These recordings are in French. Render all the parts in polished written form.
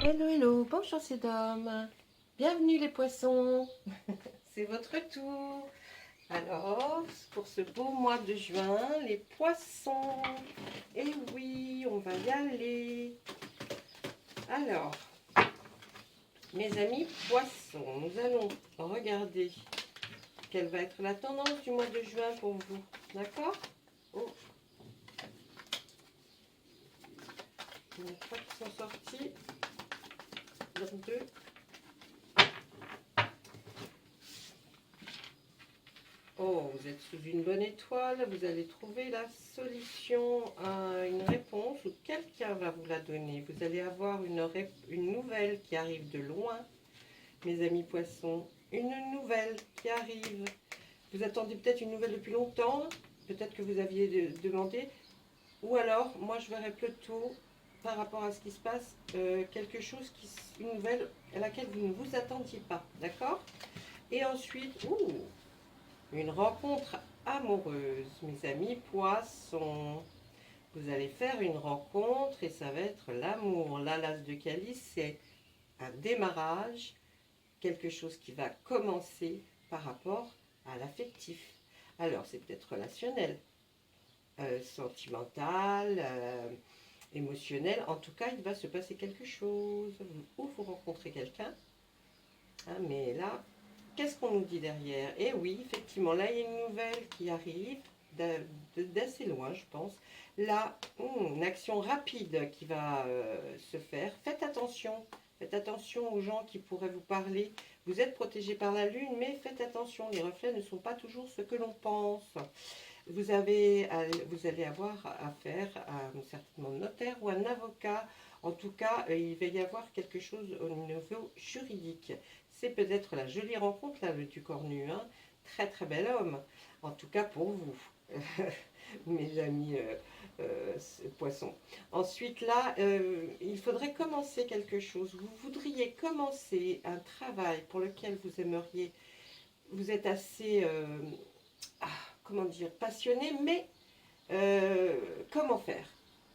Hello, hello, bonjour c'est Dom. Bienvenue les poissons. C'est votre tour. Alors, pour ce beau mois de juin, les poissons. Et oui, on va y aller. Alors, mes amis poissons, nous allons regarder quelle va être la tendance du mois de juin pour vous. D'accord? Oh, il y en a trois qui sont sortis. Donc deux. Oh, vous êtes sous une bonne étoile, vous allez trouver la solution à une réponse ou quelqu'un va vous la donner. Vous allez avoir une nouvelle qui arrive de loin, mes amis poissons. Une nouvelle qui arrive. Vous attendez peut-être une nouvelle depuis longtemps, peut-être que vous aviez demandé. Ou alors, moi je verrais plutôt, par rapport à ce qui se passe, quelque chose, une nouvelle à laquelle vous ne vous attendiez pas. D'accord? Et ensuite, une rencontre amoureuse, mes amis poissons. Vous allez faire une rencontre et ça va être l'amour. Là, l'as de calice, c'est un démarrage, quelque chose qui va commencer par rapport à l'affectif. Alors, c'est peut-être relationnel, sentimental, émotionnel. En tout cas, il va se passer quelque chose. Ou vous rencontrez quelqu'un. Hein, mais là, qu'est-ce qu'on nous dit derrière? Eh oui, effectivement, là, il y a une nouvelle qui arrive d'assez loin, je pense. Là, une action rapide qui va se faire. Faites attention. Faites attention aux gens qui pourraient vous parler. Vous êtes protégé par la lune, mais faites attention. Les reflets ne sont pas toujours ce que l'on pense. Vous allez avoir affaire à un certain notaire ou un avocat. En tout cas, il va y avoir quelque chose au niveau juridique. C'est peut-être la jolie rencontre, là, le Ducornu. Hein. Très très bel homme. En tout cas pour vous, mes amis poissons. Ensuite, là, il faudrait commencer quelque chose. Vous voudriez commencer un travail pour lequel vous aimeriez. Vous êtes assez... comment dire, passionné, mais comment faire?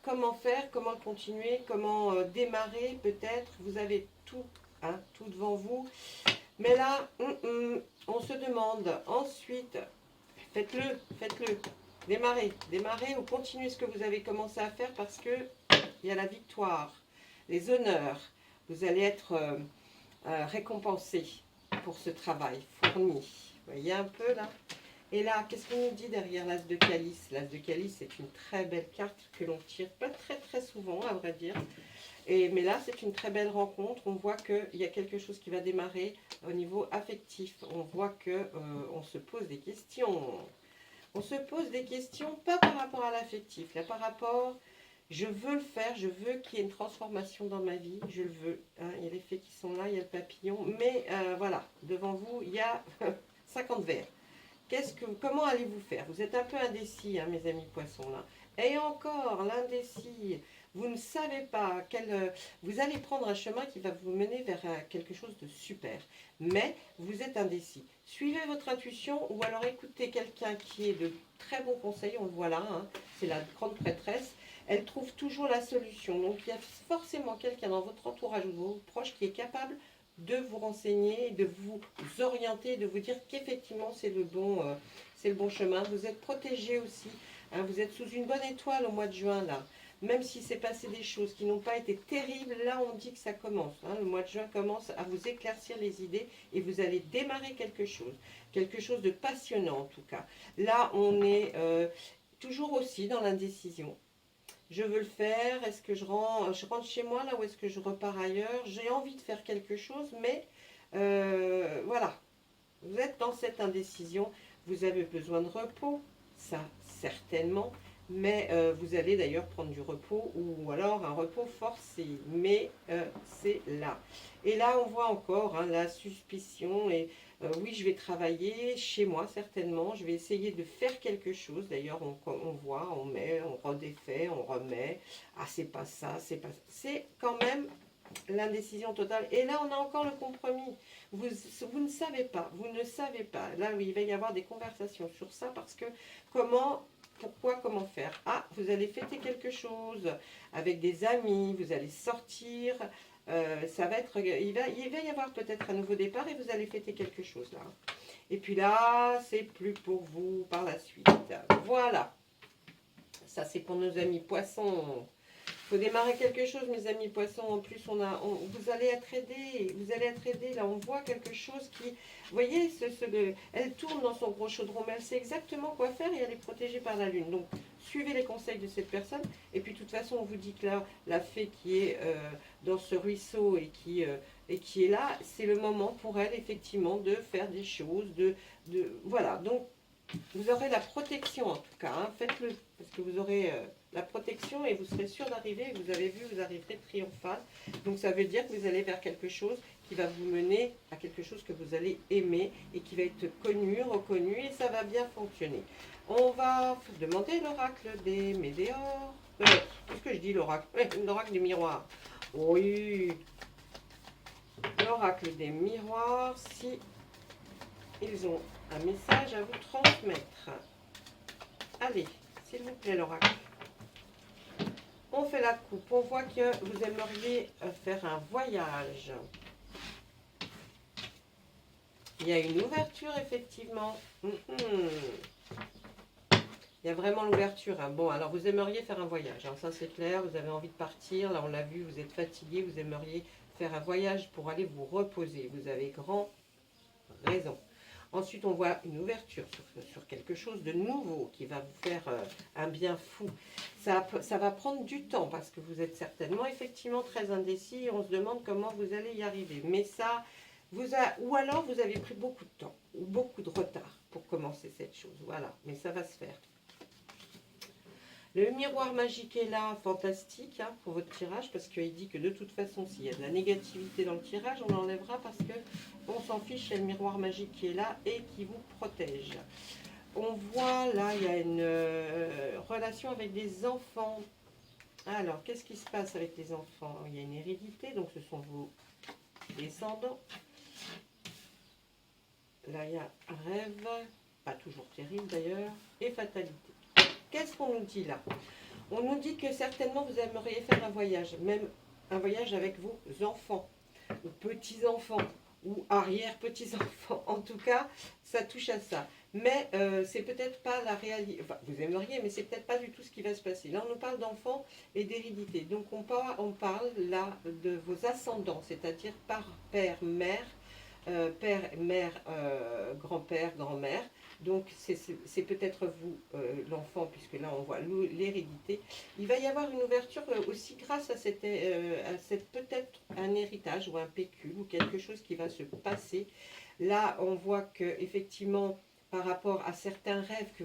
Comment faire? Comment le continuer? Comment démarrer peut-être? Vous avez tout, hein, tout devant vous. Mais là, on se demande ensuite, faites-le, faites-le. Démarrez, démarrez ou continuez ce que vous avez commencé à faire parce que il y a la victoire, les honneurs. Vous allez être récompensé pour ce travail fourni. Vous voyez un peu là? Et là, qu'est-ce qu'on nous dit derrière l'as de calice? L'as de calice, c'est une très belle carte que l'on tire pas très très souvent, à vrai dire. Mais là, c'est une très belle rencontre. On voit qu'il y a quelque chose qui va démarrer au niveau affectif. On voit qu'on se pose des questions. On se pose des questions, pas par rapport à l'affectif, là, par rapport, je veux le faire, je veux qu'il y ait une transformation dans ma vie, je le veux. Hein. Il y a les fées qui sont là, il y a le papillon, mais voilà, devant vous, il y a 50 verres. Comment allez-vous faire? Vous êtes un peu indécis, hein, mes amis poissons, là. Et encore, l'indécis, vous ne savez pas vous allez prendre un chemin qui va vous mener vers quelque chose de super. Mais vous êtes indécis. Suivez votre intuition ou alors écoutez quelqu'un qui est de très bons conseils. On le voit là, hein, c'est la grande prêtresse. Elle trouve toujours la solution. Donc il y a forcément quelqu'un dans votre entourage ou vos proches qui est capable de vous renseigner, de vous orienter, de vous dire qu'effectivement c'est le bon chemin. Vous êtes protégé aussi, hein, vous êtes sous une bonne étoile au mois de juin là. Même si c'est passé des choses qui n'ont pas été terribles, là on dit que ça commence. Hein, le mois de juin commence à vous éclaircir les idées et vous allez démarrer quelque chose de passionnant en tout cas. Là on est toujours aussi dans l'indécision. Je veux le faire, est-ce que je rentre chez moi là ou est-ce que je repars ailleurs? J'ai envie de faire quelque chose, mais voilà, vous êtes dans cette indécision, vous avez besoin de repos, ça certainement, mais vous allez d'ailleurs prendre du repos ou alors un repos forcé, mais c'est là. Et là on voit encore hein, la suspicion et oui je vais travailler chez moi certainement, je vais essayer de faire quelque chose, d'ailleurs on voit, on met, on redéfait, on remet, ah c'est pas ça, c'est quand même l'indécision totale. Et là, on a encore le compromis. Vous ne savez pas, vous ne savez pas. Là, oui, il va y avoir des conversations sur ça parce que pourquoi, comment faire? Ah, vous allez fêter quelque chose avec des amis, vous allez sortir Ça va être, il va y avoir peut-être un nouveau départ et vous allez fêter quelque chose là. Et puis là, c'est plus pour vous par la suite. Voilà. Ça, c'est pour nos amis poissons. Il faut démarrer quelque chose, mes amis poissons. En plus, vous allez être aidés. Vous allez être aidés. Là, on voit quelque chose qui... Vous voyez, elle tourne dans son gros chaudron, mais elle sait exactement quoi faire et elle est protégée par la lune. Donc, suivez les conseils de cette personne. Et puis, de toute façon, on vous dit que là, la fée qui est dans ce ruisseau et qui est là, c'est le moment pour elle, effectivement, de faire des choses. Voilà. Donc, vous aurez la protection, en tout cas. Hein. Faites-le, parce que vous aurez... la protection et vous serez sûr d'arriver, vous avez vu, vous arriverez triomphal. Donc ça veut dire que vous allez vers quelque chose qui va vous mener à quelque chose que vous allez aimer et qui va être connu, reconnu et ça va bien fonctionner. On va demander l'oracle des météores. Qu'est-ce que je dis l'oracle? L'oracle des miroirs. Oui. L'oracle des miroirs, si ils ont un message à vous transmettre. Allez, s'il vous plaît l'oracle. On fait la coupe, on voit que vous aimeriez faire un voyage. Il y a une ouverture, effectivement. Il y a vraiment l'ouverture. Hein. Bon, alors vous aimeriez faire un voyage. Hein. Ça, c'est clair. Vous avez envie de partir. Là, on l'a vu, vous êtes fatigué. Vous aimeriez faire un voyage pour aller vous reposer. Vous avez grand raison. Ensuite, on voit une ouverture sur quelque chose de nouveau qui va vous faire un bien fou. Ça va prendre du temps parce que vous êtes certainement effectivement très indécis et on se demande comment vous allez y arriver. Mais ça, ou alors vous avez pris beaucoup de temps ou beaucoup de retard pour commencer cette chose. Voilà, mais ça va se faire. Le miroir magique est là, fantastique hein, pour votre tirage parce qu'il dit que de toute façon, s'il y a de la négativité dans le tirage, on l'enlèvera parce que on s'en fiche, c'est le miroir magique qui est là et qui vous protège. On voit là, il y a une relation avec des enfants. Alors, qu'est-ce qui se passe avec les enfants? Il y a une hérédité, donc ce sont vos descendants. Là, il y a rêve, pas toujours terrible d'ailleurs, et fatalité. Qu'est-ce qu'on nous dit là? On nous dit que certainement vous aimeriez faire un voyage, même un voyage avec vos enfants, ou petits-enfants, ou arrière-petits-enfants. En tout cas, ça touche à ça. Mais c'est peut-être pas la réalité. Enfin, vous aimeriez, mais c'est peut-être pas du tout ce qui va se passer. Là, on nous parle d'enfants et d'hérédité. Donc, on parle là de vos ascendants, c'est-à-dire par père, mère, père, mère, grand-père, grand-mère. Donc, c'est peut-être vous, l'enfant, puisque là, on voit l'hérédité. Il va y avoir une ouverture aussi grâce à cette peut-être un héritage ou un pécule ou quelque chose qui va se passer. Là, on voit que effectivement, par rapport à certains rêves que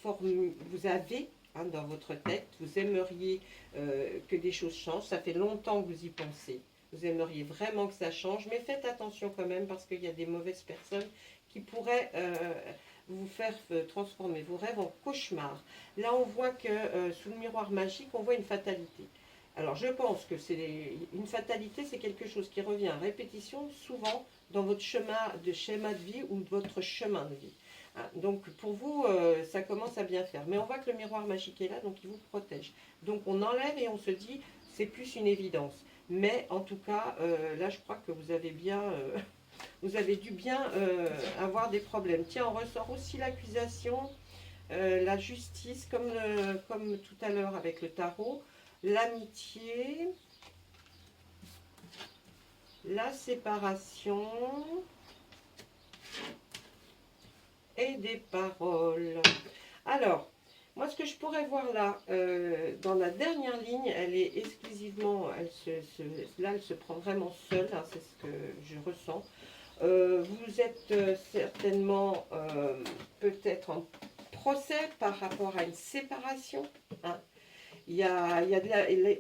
vous avez hein, dans votre tête, vous aimeriez que des choses changent. Ça fait longtemps que vous y pensez. Vous aimeriez vraiment que ça change, mais faites attention quand même parce qu'il y a des mauvaises personnes qui pourraient vous faire transformer vos rêves en cauchemars. Là, on voit que sous le miroir magique, on voit une fatalité. Alors, je pense que une fatalité, c'est quelque chose qui revient à répétition, souvent dans votre schéma de vie ou de votre chemin de vie. Hein, donc, pour vous, ça commence à bien faire. Mais on voit que le miroir magique est là, donc il vous protège. Donc, on enlève et on se dit, c'est plus une évidence. Mais en tout cas, là, je crois que vous avez bien... vous avez dû bien avoir des problèmes. Tiens, on ressort aussi l'accusation, la justice, comme tout à l'heure avec le tarot, l'amitié, la séparation et des paroles. Alors, moi, ce que je pourrais voir là, dans la dernière ligne, elle est exclusivement, là, elle se prend vraiment seule, hein, c'est ce que je ressens. Vous êtes certainement peut-être en procès par rapport à une séparation. Hein.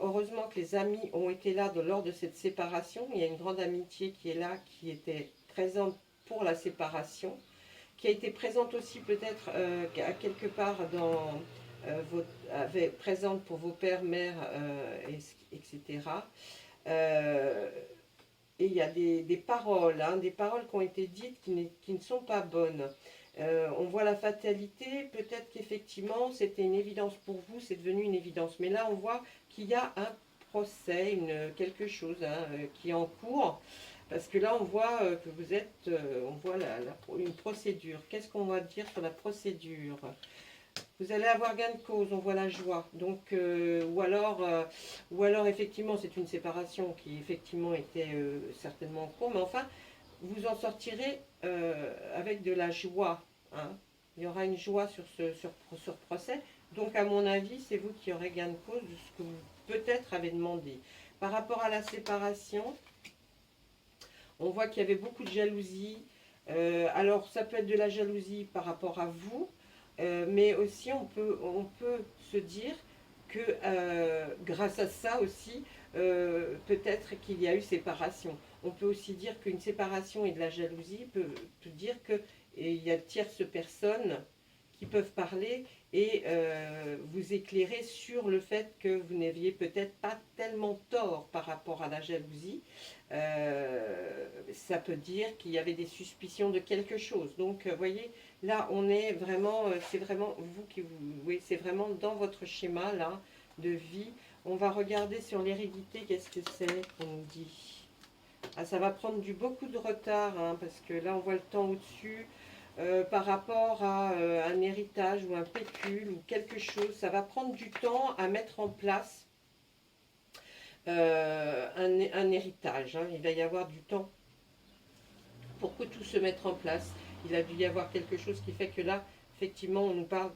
Heureusement que les amis ont été là lors de cette séparation. Il y a une grande amitié qui est là, qui était présente pour la séparation, qui a été présente aussi peut-être à quelque part dans présente pour vos pères, mères, etc. Et il y a des paroles, hein, des paroles qui ont été dites qui ne sont pas bonnes. On voit la fatalité, peut-être qu'effectivement c'était une évidence pour vous, c'est devenu une évidence. Mais là on voit qu'il y a un procès, quelque chose qui est en cours. Parce que là, on voit que vous êtes, on voit une procédure. Qu'est-ce qu'on va dire sur la procédure? Vous allez avoir gain de cause, on voit la joie. Donc, ou alors effectivement, c'est une séparation qui effectivement était certainement en cours. Mais enfin, vous en sortirez avec de la joie. Hein. Il y aura une joie sur ce procès. Donc, à mon avis, c'est vous qui aurez gain de cause de ce que vous peut-être avez demandé. Par rapport à la séparation, on voit qu'il y avait beaucoup de jalousie. Alors, ça peut être de la jalousie par rapport à vous, mais aussi on peut se dire que grâce à ça aussi, peut-être qu'il y a eu séparation. On peut aussi dire qu'une séparation et de la jalousie peut dire qu'il y a tierces personnes qui peuvent parler et vous éclairer sur le fait que vous n'aviez peut-être pas tellement tort par rapport à la jalousie. Ça peut dire qu'il y avait des suspicions de quelque chose. Donc, vous voyez, là, on est vraiment, c'est vraiment vous qui vous... Oui, c'est vraiment dans votre schéma, là, de vie. On va regarder sur l'hérédité, qu'est-ce que c'est qu'on nous dit. Ah, ça va prendre beaucoup de retard, hein, parce que là, on voit le temps au-dessus. Par rapport à un héritage ou un pécule ou quelque chose, ça va prendre du temps à mettre en place un héritage. Hein. Il va y avoir du temps pour que tout se mette en place. Il a dû y avoir quelque chose qui fait que là, effectivement, on nous parle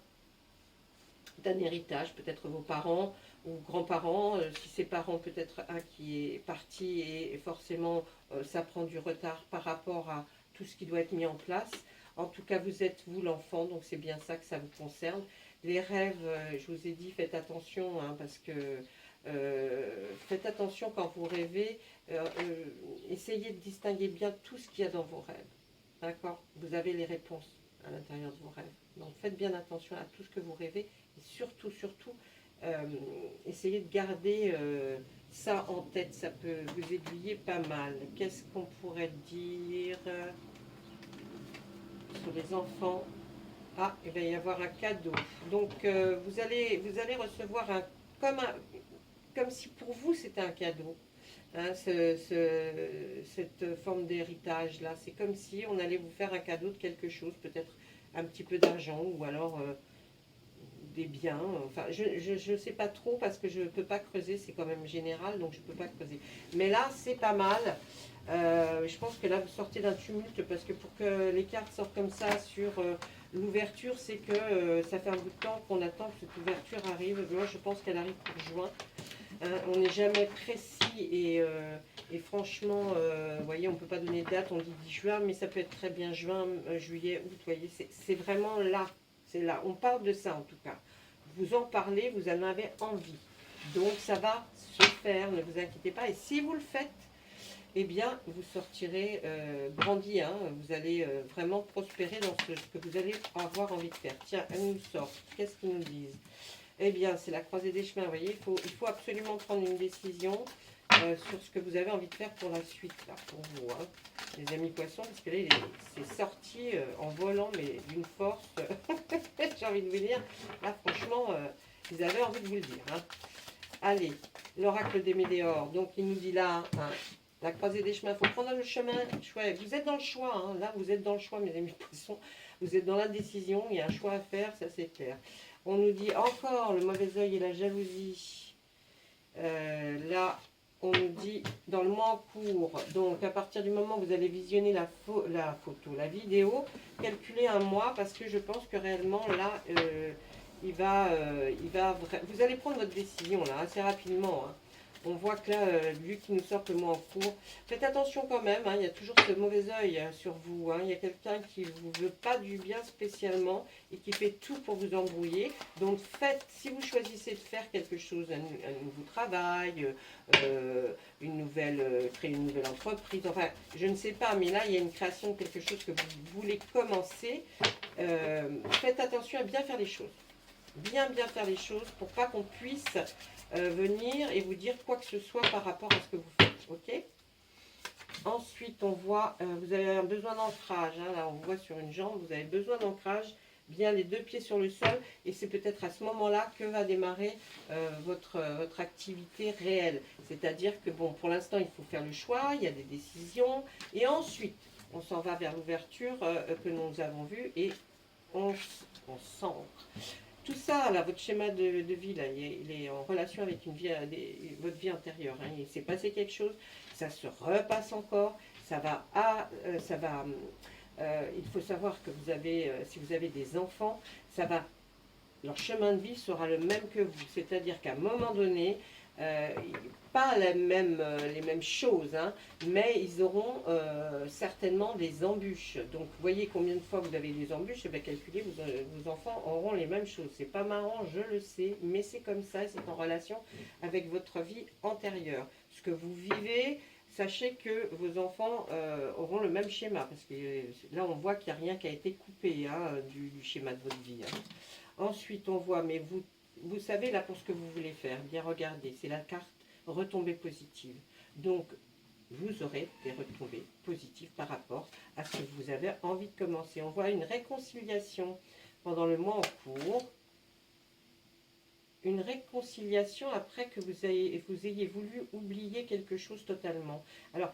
d'un héritage, peut-être vos parents ou grands-parents, si c'est parents, peut-être un qui est parti et forcément ça prend du retard par rapport à tout ce qui doit être mis en place. En tout cas, vous êtes vous l'enfant, donc c'est bien ça que ça vous concerne. Les rêves, je vous ai dit, faites attention, hein, parce que faites attention quand vous rêvez, essayez de distinguer bien tout ce qu'il y a dans vos rêves. D'accord? Vous avez les réponses à l'intérieur de vos rêves. Donc faites bien attention à tout ce que vous rêvez et surtout, essayez de garder ça en tête, ça peut vous aiguiller pas mal. Qu'est-ce qu'on pourrait dire sur les enfants? Ah, il va y avoir un cadeau. Donc vous allez recevoir comme si pour vous c'était un cadeau. Hein, cette forme d'héritage là, c'est comme si on allait vous faire un cadeau de quelque chose, peut-être un petit peu d'argent ou alors des biens. Enfin, je ne sais pas trop parce que je ne peux pas creuser, c'est quand même général, donc je ne peux pas creuser. Mais là, c'est pas mal. Je pense que là, vous sortez d'un tumulte parce que pour que les cartes sortent comme ça sur l'ouverture, c'est que ça fait un bout de temps qu'on attend que cette ouverture arrive. Moi, je pense qu'elle arrive pour juin. On n'est jamais précis et franchement, vous voyez, on ne peut pas donner de date, on dit 10 juin, mais ça peut être très bien juin, juillet, août, vous voyez, c'est vraiment là, c'est là. On parle de ça en tout cas. Vous en parlez, vous en avez envie. Donc ça va se faire, ne vous inquiétez pas. Et si vous le faites, eh bien, vous sortirez grandi, hein, vous allez vraiment prospérer dans ce que vous allez avoir envie de faire. Tiens, elles nous sortent, qu'est-ce qu'ils nous disent? Eh bien, c'est la croisée des chemins, vous voyez, il faut absolument prendre une décision sur ce que vous avez envie de faire pour la suite, là, pour vous, hein, les amis poissons, parce que là, c'est sorti en volant, mais d'une force, j'ai envie de vous dire, là, franchement, ils avaient envie de vous le dire. Hein. Allez, l'oracle des météores, donc il nous dit là, hein, la croisée des chemins, il faut prendre le chemin, chouette. Vous êtes dans le choix, hein, là, vous êtes dans le choix, mes amis poissons, vous êtes dans la décision, il y a un choix à faire, ça c'est clair. On nous dit encore le mauvais œil et la jalousie. Là, on nous dit dans le mois en cours. Donc, à partir du moment où vous allez visionner la photo, la vidéo, calculez un mois parce que je pense que réellement, là, vous allez prendre votre décision là assez rapidement. Hein. On voit que là, lui qui nous sort le mois en cours, faites attention quand même, hein, il y a toujours ce mauvais œil sur vous. Hein, il y a quelqu'un qui ne vous veut pas du bien spécialement et qui fait tout pour vous embrouiller. Donc faites, si vous choisissez de faire quelque chose, un nouveau travail, créer une nouvelle entreprise, enfin, je ne sais pas, mais là, il y a une création de quelque chose que vous voulez commencer. Faites attention à bien faire les choses. Bien faire les choses pour pas qu'on puisse venir et vous dire quoi que ce soit par rapport à ce que vous faites, ok? Ensuite, on voit, vous avez un besoin d'ancrage, hein, là on voit sur une jambe, vous avez besoin d'ancrage, bien les deux pieds sur le sol, et c'est peut-être à ce moment-là que va démarrer votre activité réelle. C'est-à-dire que, bon, pour l'instant, il faut faire le choix, il y a des décisions, et ensuite, on s'en va vers l'ouverture que nous avons vue, et on s'ancre. Tout ça, là, votre schéma de vie, là, il est en relation avec une vie, votre vie intérieure. Hein. Il s'est passé quelque chose, ça se repasse encore, ça va il faut savoir que vous avez, si vous avez des enfants, leur chemin de vie sera le même que vous. C'est-à-dire qu'à un moment donné, pas les mêmes choses, hein, mais ils auront certainement des embûches. Donc, vous voyez combien de fois vous avez des embûches, et bien calculez, vos enfants auront les mêmes choses. C'est pas marrant, je le sais, mais c'est comme ça, c'est en relation avec votre vie antérieure. Ce que vous vivez, sachez que vos enfants auront le même schéma, parce que là, on voit qu'il n'y a rien qui a été coupé hein, du schéma de votre vie. Hein. Ensuite, on voit, mais vous savez là pour ce que vous voulez faire, bien regardez, c'est la carte retombée positive. Donc, vous aurez des retombées positives par rapport à ce que vous avez envie de commencer. On voit une réconciliation pendant le mois en cours. Une réconciliation après que vous ayez voulu oublier quelque chose totalement. Alors,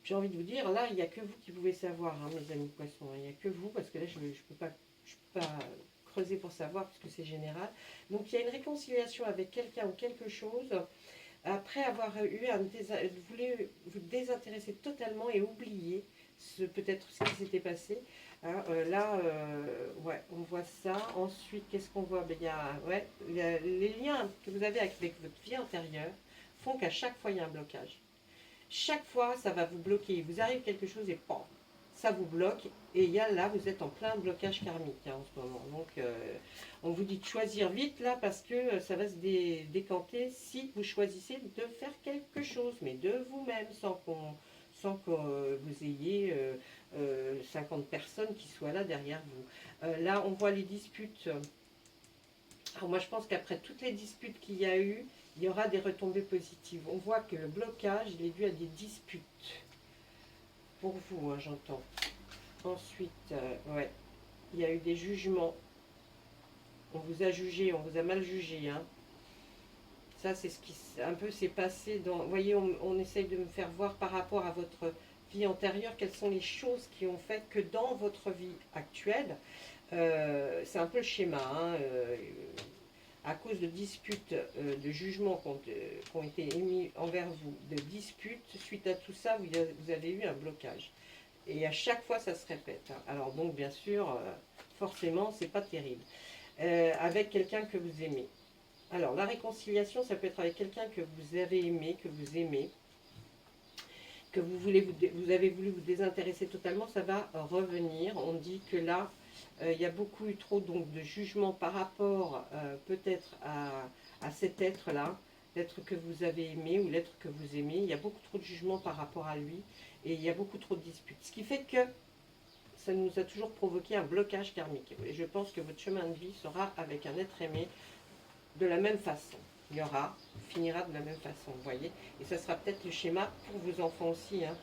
j'ai envie de vous dire, là, il n'y a que vous qui pouvez savoir, hein, mes amis poissons. Il n'y a que vous, parce que là, je ne peux pas creuser pour savoir, parce que c'est général. Donc, il y a une réconciliation avec quelqu'un ou quelque chose, après avoir eu vous voulez vous désintéresser totalement et oublier peut-être ce qui s'était passé. Hein, ouais, on voit ça. Ensuite, qu'est-ce qu'on voit? Ben, les liens que vous avez avec votre vie antérieure font qu'à chaque fois, il y a un blocage. Chaque fois, ça va vous bloquer. Il vous arrive quelque chose et PAM, ça vous bloque. Et là, vous êtes en plein blocage karmique hein, en ce moment. Donc, on vous dit de choisir vite là parce que ça va se décanter si vous choisissez de faire quelque chose, mais de vous-même, sans que vous ayez 50 personnes qui soient là derrière vous. Là, on voit les disputes. Alors moi, je pense qu'après toutes les disputes qu'il y a eu, il y aura des retombées positives. On voit que le blocage, il est dû à des disputes. Pour vous, hein, j'entends. Ensuite, ouais, il y a eu des jugements. On vous a jugé, on vous a mal jugé. Hein. Ça, c'est ce qui un peu s'est passé dans... Vous voyez, on essaye de me faire voir par rapport à votre vie antérieure, quelles sont les choses qui ont fait que dans votre vie actuelle, c'est un peu le schéma, hein, à cause de disputes, de jugements qui ont été émis envers vous, de disputes, suite à tout ça, vous avez eu un blocage. Et à chaque fois, ça se répète. Hein. Alors donc, bien sûr, forcément, c'est pas terrible. Avec quelqu'un que vous aimez. Alors, la réconciliation, ça peut être avec quelqu'un que vous avez aimé, que vous aimez, que vous avez voulu vous désintéresser totalement, ça va revenir. On dit que là, il y a beaucoup eu trop donc, de jugements par rapport peut-être à cet être-là, l'être que vous avez aimé ou l'être que vous aimez. Il y a beaucoup trop de jugements par rapport à lui et il y a beaucoup trop de disputes. Ce qui fait que ça nous a toujours provoqué un blocage karmique. Et je pense que votre chemin de vie sera avec un être aimé de la même façon. Finira de la même façon, vous voyez. Et ça sera peut-être le schéma pour vos enfants aussi. Hein.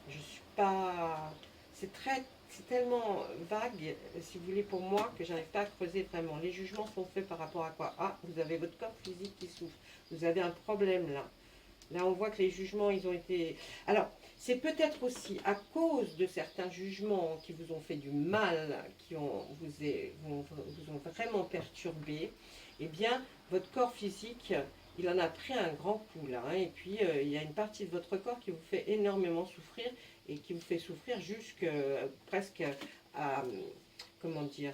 Je suis pas... C'est tellement vague, si vous voulez, pour moi, que j'arrive pas à creuser vraiment. Les jugements sont faits par rapport à quoi? Ah, vous avez votre corps physique qui souffre. Vous avez un problème là. Là, on voit que les jugements, ils ont été... Alors, c'est peut-être aussi à cause de certains jugements qui vous ont fait du mal, qui vous ont vraiment perturbé, eh bien, votre corps physique, il en a pris un grand coup là. Hein, et puis, il y a une partie de votre corps qui vous fait énormément souffrir et qui vous fait souffrir jusque presque à, comment dire,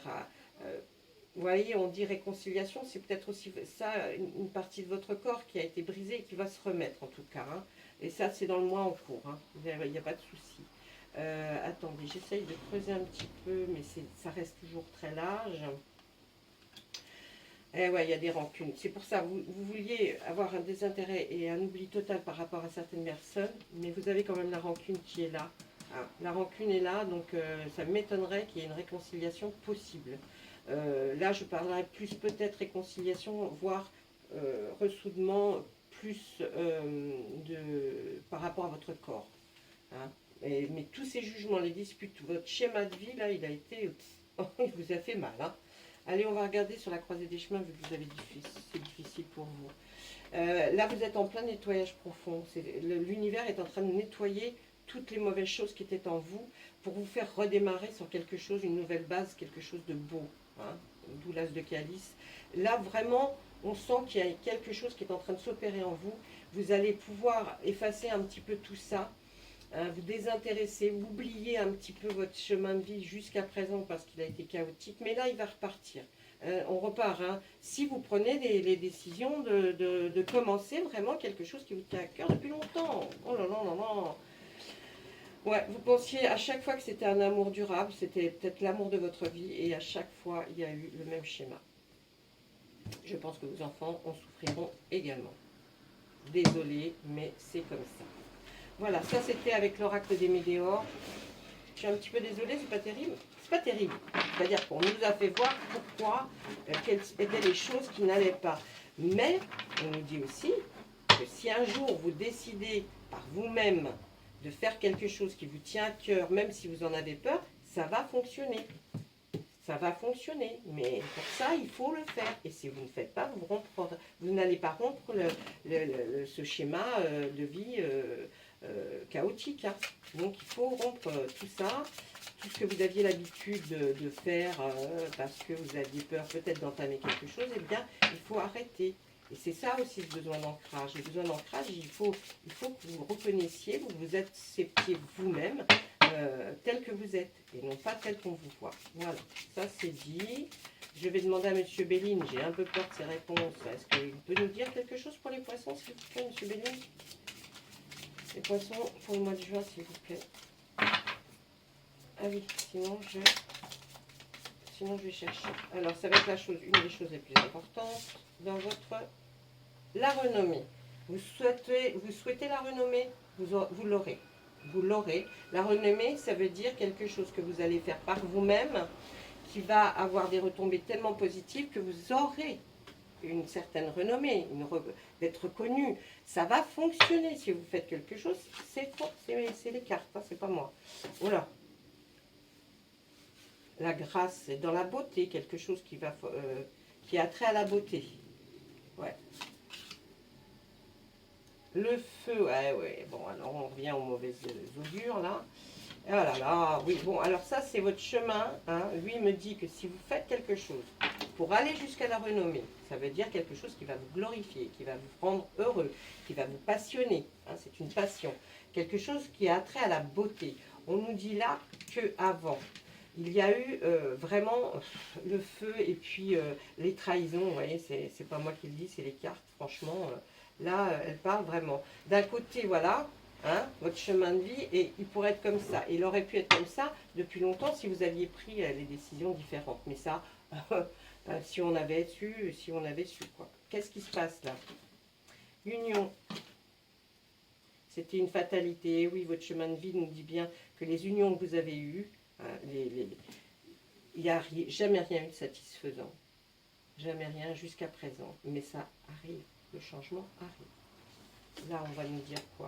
vous voyez, on dit réconciliation, c'est peut-être aussi ça, une partie de votre corps qui a été brisée et qui va se remettre en tout cas. Hein. Et ça, c'est dans le mois en cours, hein. Il n'y a pas de souci. Attendez, j'essaye de creuser un petit peu, mais ça reste toujours très large. Eh ouais, il y a des rancunes. C'est pour ça, vous vouliez avoir un désintérêt et un oubli total par rapport à certaines personnes, mais vous avez quand même la rancune qui est là. Ah, la rancune est là, donc ça m'étonnerait qu'il y ait une réconciliation possible. Là, je parlerai plus peut-être réconciliation, voire ressoudement plus par rapport à votre corps. Hein. Mais tous ces jugements, les disputes, votre schéma de vie, là, il a été... il vous a fait mal. Hein. Allez, on va regarder sur la croisée des chemins, vu que vous avez c'est difficile pour vous. Là, vous êtes en plein nettoyage profond. L'univers est en train de nettoyer toutes les mauvaises choses qui étaient en vous pour vous faire redémarrer sur quelque chose, une nouvelle base, quelque chose de beau. Hein, d'où l'as de calice. Là, vraiment, on sent qu'il y a quelque chose qui est en train de s'opérer en vous. Vous allez pouvoir effacer un petit peu tout ça, hein, vous désintéresser, oublier un petit peu votre chemin de vie jusqu'à présent parce qu'il a été chaotique. Mais là, il va repartir. On repart. Hein. Si vous prenez les décisions de commencer vraiment quelque chose qui vous tient à cœur depuis longtemps. Oh là là là là. Ouais, vous pensiez à chaque fois que c'était un amour durable, c'était peut-être l'amour de votre vie, et à chaque fois, il y a eu le même schéma. Je pense que vos enfants en souffriront également. Désolée, mais c'est comme ça. Voilà, ça c'était avec l'oracle des Médéors. Je suis un petit peu désolée, c'est pas terrible. C'est pas terrible. C'est-à-dire qu'on nous a fait voir pourquoi, quelles étaient les choses qui n'allaient pas. Mais on nous dit aussi que si un jour vous décidez par vous-même de faire quelque chose qui vous tient à cœur, même si vous en avez peur, ça va fonctionner. Ça va fonctionner, mais pour ça, il faut le faire. Et si vous ne faites pas, vous n'allez pas rompre ce schéma de vie chaotique. Hein. Donc, il faut rompre tout ça, tout ce que vous aviez l'habitude de faire parce que vous aviez peur peut-être d'entamer quelque chose, eh bien, il faut arrêter. Et c'est ça aussi le besoin d'ancrage. Le besoin d'ancrage, il faut que vous reconnaissiez, vous vous acceptiez vous-même tel que vous êtes et non pas tel qu'on vous voit. Voilà, ça c'est dit. Je vais demander à Monsieur Béline, j'ai un peu peur de ses réponses. Est-ce qu'il peut nous dire quelque chose pour les poissons, s'il vous plaît, Monsieur Béline? Les poissons pour le mois de juin, s'il vous plaît. Ah oui, sinon je vais chercher. Alors, ça va être une des choses les plus importantes dans la renommée. Vous souhaitez la renommée, vous l'aurez. Vous l'aurez. La renommée, ça veut dire quelque chose que vous allez faire par vous-même, qui va avoir des retombées tellement positives que vous aurez une certaine renommée, d'être reconnu. Ça va fonctionner si vous faites quelque chose. C'est les cartes, hein, c'est pas moi. Voilà. La grâce, c'est dans la beauté, quelque chose qui a trait à la beauté. Ouais. Le feu, ouais. Bon, alors on revient aux mauvaises augures, là. Oh là là, oui, bon, alors ça, c'est votre chemin. Hein. Lui me dit que si vous faites quelque chose pour aller jusqu'à la renommée, ça veut dire quelque chose qui va vous glorifier, qui va vous rendre heureux, qui va vous passionner. Hein, c'est une passion. Quelque chose qui a trait à la beauté. On nous dit là qu'avant, il y a eu vraiment le feu et puis les trahisons. Vous voyez, c'est pas moi qui le dis, c'est les cartes. Franchement, là, elles parlent vraiment. D'un côté, voilà, hein, votre chemin de vie, et il pourrait être comme ça. Il aurait pu être comme ça depuis longtemps si vous aviez pris les décisions différentes. Mais ça, si on avait su, quoi. Qu'est-ce qui se passe là? Union. C'était une fatalité. Oui, votre chemin de vie nous dit bien que les unions que vous avez eues, il n'y a jamais rien eu de satisfaisant. Jamais rien jusqu'à présent. Mais ça arrive. Le changement arrive. Là, on va nous dire quoi?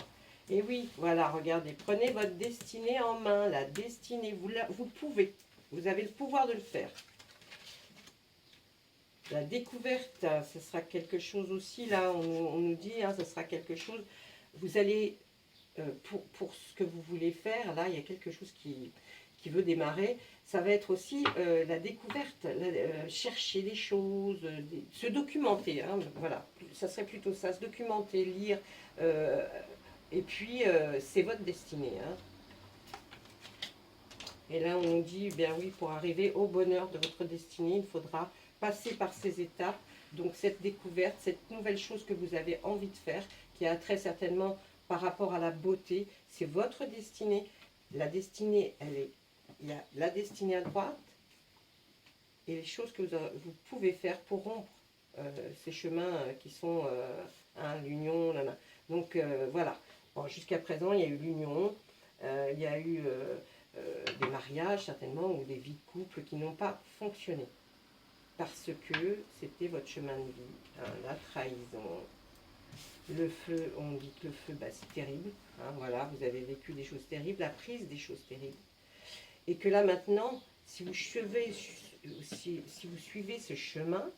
Et oui, voilà, regardez. Prenez votre destinée en main. La destinée, vous pouvez. Vous avez le pouvoir de le faire. La découverte, ce sera quelque chose aussi. Là, on nous dit, hein, ce sera quelque chose. Vous allez, pour ce que vous voulez faire, là, il y a quelque chose qui veut démarrer, ça va être aussi la découverte, chercher des choses, se documenter, hein, voilà, ça serait plutôt ça, se documenter, lire, et puis c'est votre destinée. Hein. Et là on nous dit, bien oui, pour arriver au bonheur de votre destinée, il faudra passer par ces étapes, donc cette découverte, cette nouvelle chose que vous avez envie de faire, qui a très certainement par rapport à la beauté, c'est votre destinée. La destinée, il y a la destinée à droite et les choses que vous pouvez faire pour rompre ces chemins qui sont l'union. Donc voilà, bon, jusqu'à présent il y a eu l'union, il y a eu des mariages certainement ou des vies de couple qui n'ont pas fonctionné parce que c'était votre chemin de vie, hein, la trahison. Le feu, on dit que le feu, bah, c'est terrible. Hein, voilà, vous avez vécu des choses terribles, la prise des choses terribles. Et que là maintenant, si vous suivez, si vous suivez ce chemin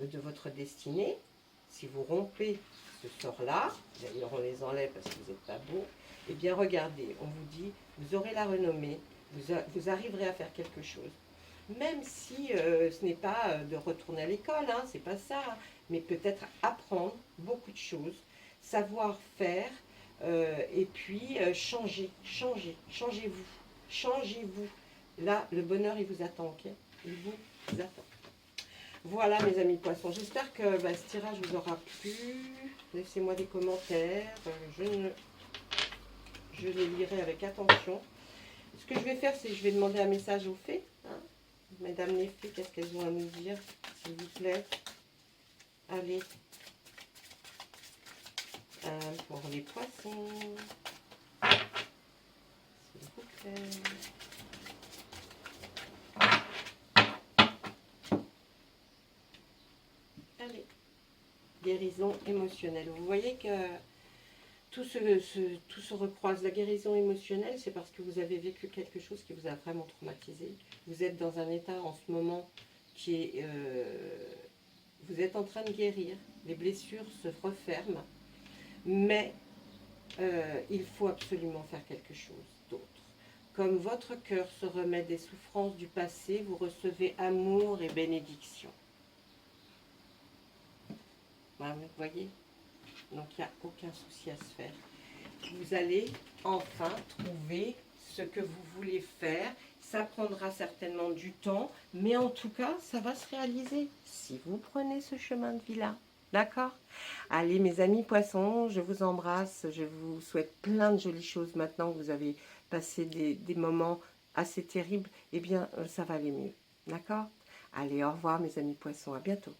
de votre destinée, si vous rompez ce sort-là, d'ailleurs on les enlève parce que vous n'êtes pas beau, eh bien regardez, on vous dit, vous aurez la renommée, vous arriverez à faire quelque chose. Même si ce n'est pas de retourner à l'école, hein, c'est pas ça, hein, mais peut-être apprendre beaucoup de choses, savoir faire, et puis changez-vous, changez-vous. Là, le bonheur, il vous attend, ok? Il vous attend. Voilà mes amis poissons, j'espère que ce tirage vous aura plu. Laissez-moi des commentaires, je les lirai avec attention. Ce que je vais faire, c'est que je vais demander un message aux fées. Hein. Mesdames les fées, qu'est-ce qu'elles ont à nous dire, s'il vous plaît? Allez. Pour les poissons. S'il vous plaît. Allez. Guérison émotionnelle. Vous voyez que tout se recroise. La guérison émotionnelle, c'est parce que vous avez vécu quelque chose qui vous a vraiment traumatisé. Vous êtes dans un état en ce moment qui est... vous êtes en train de guérir. Les blessures se referment. Mais il faut absolument faire quelque chose d'autre. Comme votre cœur se remet des souffrances du passé, vous recevez amour et bénédiction. Voilà, vous voyez? Donc il n'y a aucun souci à se faire. Vous allez enfin trouver ce que vous voulez faire. Ça prendra certainement du temps, mais en tout cas, ça va se réaliser si vous prenez ce chemin de vie-là. D'accord? Allez, mes amis poissons, je vous embrasse. Je vous souhaite plein de jolies choses maintenant que vous avez passé des moments assez terribles. Eh bien, ça va aller mieux. D'accord? Allez, au revoir, mes amis poissons. À bientôt.